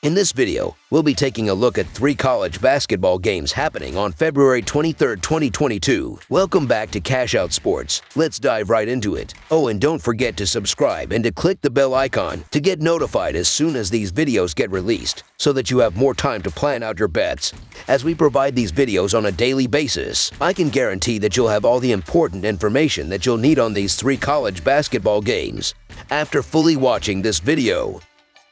In this video, we'll be taking a look at 3 college basketball games happening on February 23, 2022. Welcome back to Cash Out Sports. Let's dive right into it. Oh, and don't forget to subscribe and to click the bell icon to get notified as soon as these videos get released, so that you have more time to plan out your bets. As we provide these videos on a daily basis, I can guarantee that you'll have all the important information that you'll need on these 3 college basketball games after fully watching this video.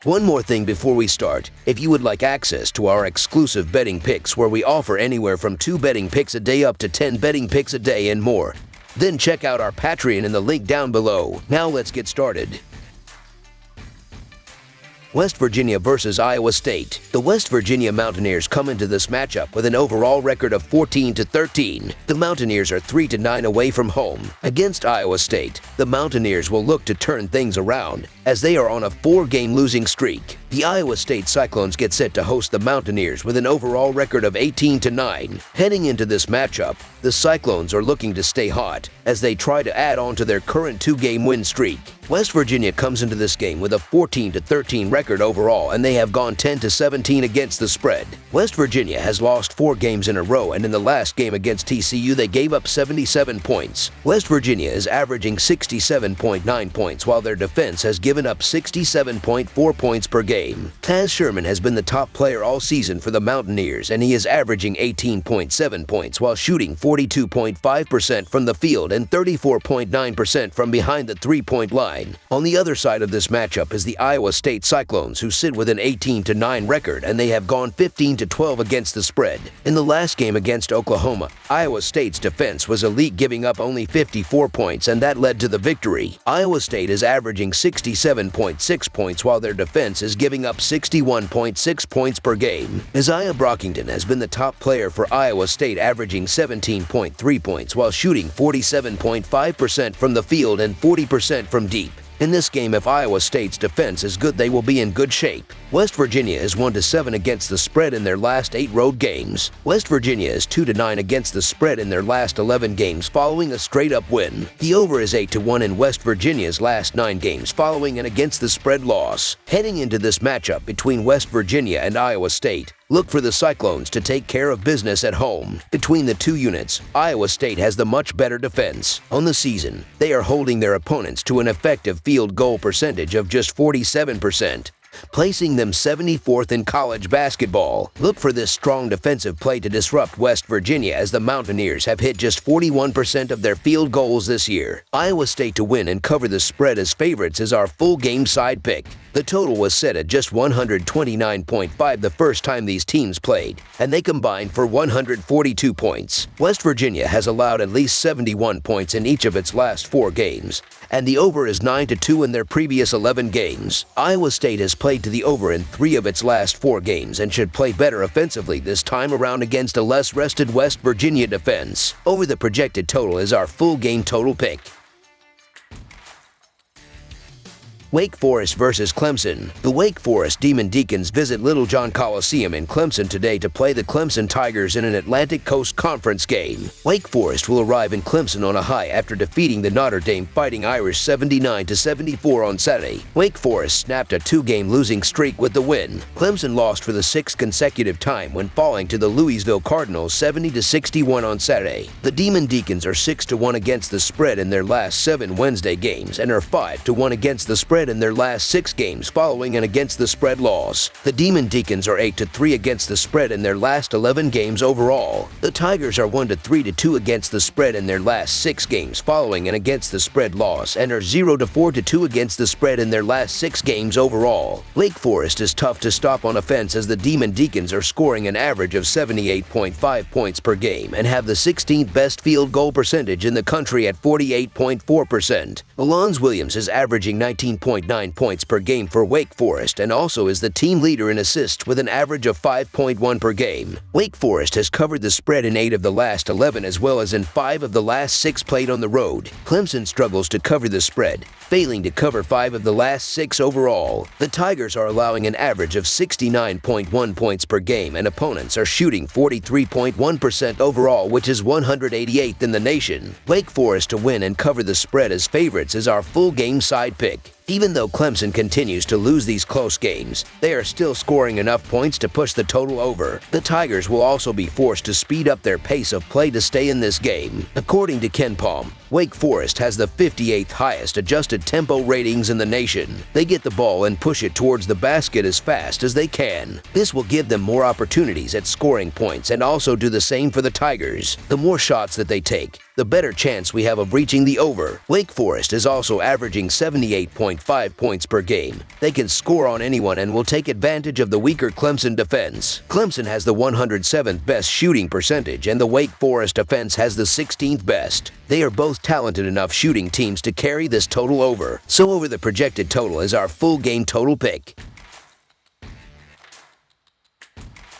One more thing before we start, if you would like access to our exclusive betting picks where we offer anywhere from 2 betting picks a day up to 10 betting picks a day and more, then check out our Patreon in the link down below. Now let's get started. West Virginia versus Iowa State. The West Virginia Mountaineers come into this matchup with an overall record of 14-13. The Mountaineers are 3-9 away from home. Against Iowa State, the Mountaineers will look to turn things around as they are on a 4-game losing streak. The Iowa State Cyclones get set to host the Mountaineers with an overall record of 18-9. Heading into this matchup, the Cyclones are looking to stay hot as they try to add on to their current 2-game win streak. West Virginia comes into this game with a 14-13 record overall, and they have gone 10-17 against the spread. West Virginia has lost 4 games in a row, and in the last game against TCU, they gave up 77 points. West Virginia is averaging 67.9 points, while their defense has given up 67.4 points per game. Taz Sherman has been the top player all season for the Mountaineers, and he is averaging 18.7 points while shooting 42.5% from the field and 34.9% from behind the three-point line. On the other side of this matchup is the Iowa State Cyclones, who sit with an 18-9 record, and they have gone 15-12 against the spread. In the last game against Oklahoma, Iowa State's defense was elite, giving up only 54 points, and that led to the victory. Iowa State is averaging 67.6 points, while their defense is giving up 61.6 points per game. Isaiah Brockington has been the top player for Iowa State, averaging 17.3 points while shooting 47.5% from the field and 40% from deep. In this game, if Iowa State's defense is good, they will be in good shape. West Virginia is 1-7 against the spread in their last 8 road games. West Virginia is 2-9 against the spread in their last 11 games following a straight-up win. The over is 8-1 in West Virginia's last 9 games following an against the spread loss. Heading into this matchup between West Virginia and Iowa State, look for the Cyclones to take care of business at home. Between the 2 units, Iowa State has the much better defense. On the season, they are holding their opponents to an effective field goal percentage of just 47%. Placing them 74th in college basketball. Look for this strong defensive play to disrupt West Virginia, as the Mountaineers have hit just 41% of their field goals this year. Iowa State to win and cover the spread as favorites is our full game side pick. The total was set at just 129.5 the first time these teams played, and they combined for 142 points. West Virginia has allowed at least 71 points in each of its last 4 games, and the over is 9-2 in their previous 11 games. Iowa State has played to the over in 3 of its last 4 games and should play better offensively this time around against a less rested West Virginia defense. Over the projected total is our full game total pick. Wake Forest versus Clemson. The Wake Forest Demon Deacons visit Littlejohn Coliseum in Clemson today to play the Clemson Tigers in an Atlantic Coast Conference game. Wake Forest will arrive in Clemson on a high after defeating the Notre Dame Fighting Irish 79-74 on Saturday. Wake Forest snapped a 2-game losing streak with the win. Clemson lost for the 6th consecutive time when falling to the Louisville Cardinals 70-61 on Saturday. The Demon Deacons are 6-1 against the spread in their last 7 Wednesday games and are 5-1 against the spread in their last 6 games following an against the spread loss. The Demon Deacons are 8-3 against the spread in their last 11 games overall. The Tigers are 1-3-2 against the spread in their last 6 games following an against the spread loss, and are 0-4-2 against the spread in their last 6 games overall. Wake Forest is tough to stop on offense, as the Demon Deacons are scoring an average of 78.5 points per game and have the 16th best field goal percentage in the country at 48.4%. Alonzo Williams is averaging 19.9 points per game for Wake Forest and also is the team leader in assists with an average of 5.1 per game. Wake Forest has covered the spread in 8 of the last 11 as well as in 5 of the last 6 played on the road. Clemson struggles to cover the spread, failing to cover 5 of the last 6 overall. The Tigers are allowing an average of 69.1 points per game, and opponents are shooting 43.1% overall, which is 188th in the nation. Wake Forest to win and cover the spread as favorites is our full game side pick. Even though Clemson continues to lose these close games, they are still scoring enough points to push the total over. The Tigers will also be forced to speed up their pace of play to stay in this game. According to Ken Palm, Wake Forest has the 58th highest adjusted tempo ratings in the nation. They get the ball and push it towards the basket as fast as they can. This will give them more opportunities at scoring points and also do the same for the Tigers. The more shots that they take, the better chance we have of reaching the over. Wake Forest is also averaging 78.5 points per game. They can score on anyone and will take advantage of the weaker Clemson defense. Clemson has the 107th best shooting percentage, and the Wake Forest defense has the 16th best. They are both talented enough shooting teams to carry this total over. So over the projected total is our full game total pick.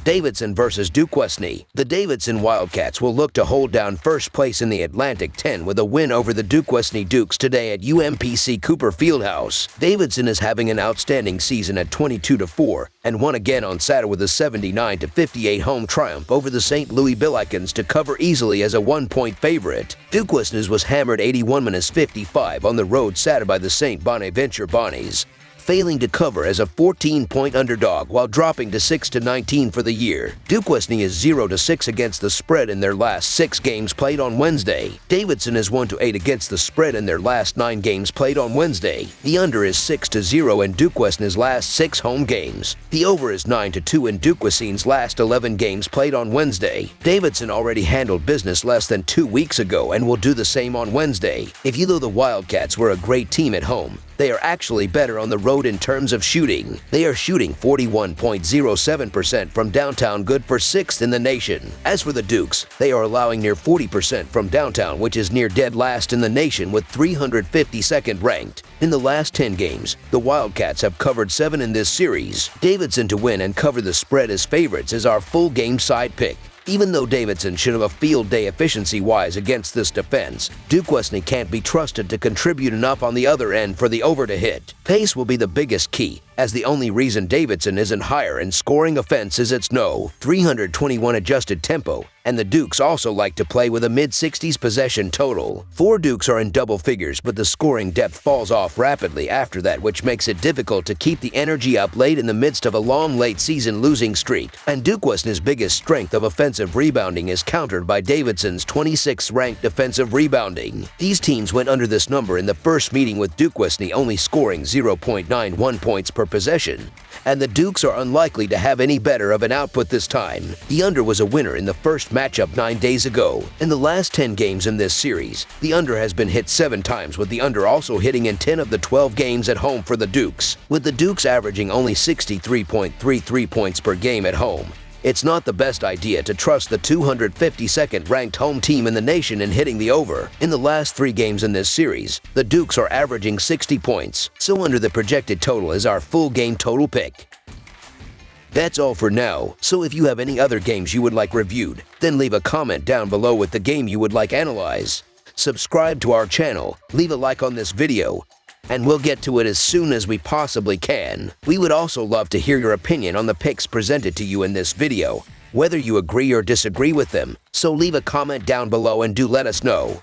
Davidson versus Duquesne. The Davidson Wildcats will look to hold down first place in the Atlantic 10 with a win over the Duquesne Dukes today at UMPC Cooper Fieldhouse. Davidson is having an outstanding season at 22-4 and won again on Saturday with a 79-58 home triumph over the St. Louis Billikens to cover easily as a 1-point favorite. Duquesne was hammered 81-55 on the road Saturday by the St. Bonaventure Bonnies, failing to cover as a 14-point underdog while dropping to 6-19 for the year. Duquesne is 0-6 against the spread in their last 6 games played on Wednesday. Davidson is 1-8 against the spread in their last 9 games played on Wednesday. The under is 6-0 in Duquesne's last 6 home games. The over is 9-2 in Duquesne's last 11 games played on Wednesday. Davidson already handled business less than 2 weeks ago and will do the same on Wednesday. If you though the Wildcats were a great team at home, they are actually better on the road in terms of shooting. They are shooting 41.07% from downtown, good for 6th in the nation. As for the Dukes, they are allowing near 40% from downtown, which is near dead last in the nation with 352nd ranked. In the last 10 games, the Wildcats have covered 7 in this series. Davidson to win and cover the spread as favorites is our full game side pick. Even though Davidson should have a field day efficiency-wise against this defense, Duquesne can't be trusted to contribute enough on the other end for the over to hit. Pace will be the biggest key, as the only reason Davidson isn't higher in scoring offense is its 321 adjusted tempo, and the Dukes also like to play with a mid-60s possession total. 4 Dukes are in double figures, but the scoring depth falls off rapidly after that, which makes it difficult to keep the energy up late in the midst of a long late-season losing streak. And Duquesne's biggest strength of offensive rebounding is countered by Davidson's 26th-ranked defensive rebounding. These teams went under this number in the first meeting, with Duquesne only scoring 0.91 points per possession, and the Dukes are unlikely to have any better of an output this time. The under was a winner in the first matchup 9 days ago. In the last 10 games in this series, the under has been hit 7 times, with the under also hitting in 10 of the 12 games at home for the Dukes, with the Dukes averaging only 63.33 points per game at home. It's not the best idea to trust the 252nd ranked home team in the nation in hitting the over. In the last 3 games in this series, the Dukes are averaging 60 points, so under the projected total is our full game total pick. That's all for now, so if you have any other games you would like reviewed, then leave a comment down below with the game you would like analyzed. Subscribe to our channel, leave a like on this video, and we'll get to it as soon as we possibly can. We would also love to hear your opinion on the picks presented to you in this video, whether you agree or disagree with them, so leave a comment down below and do let us know.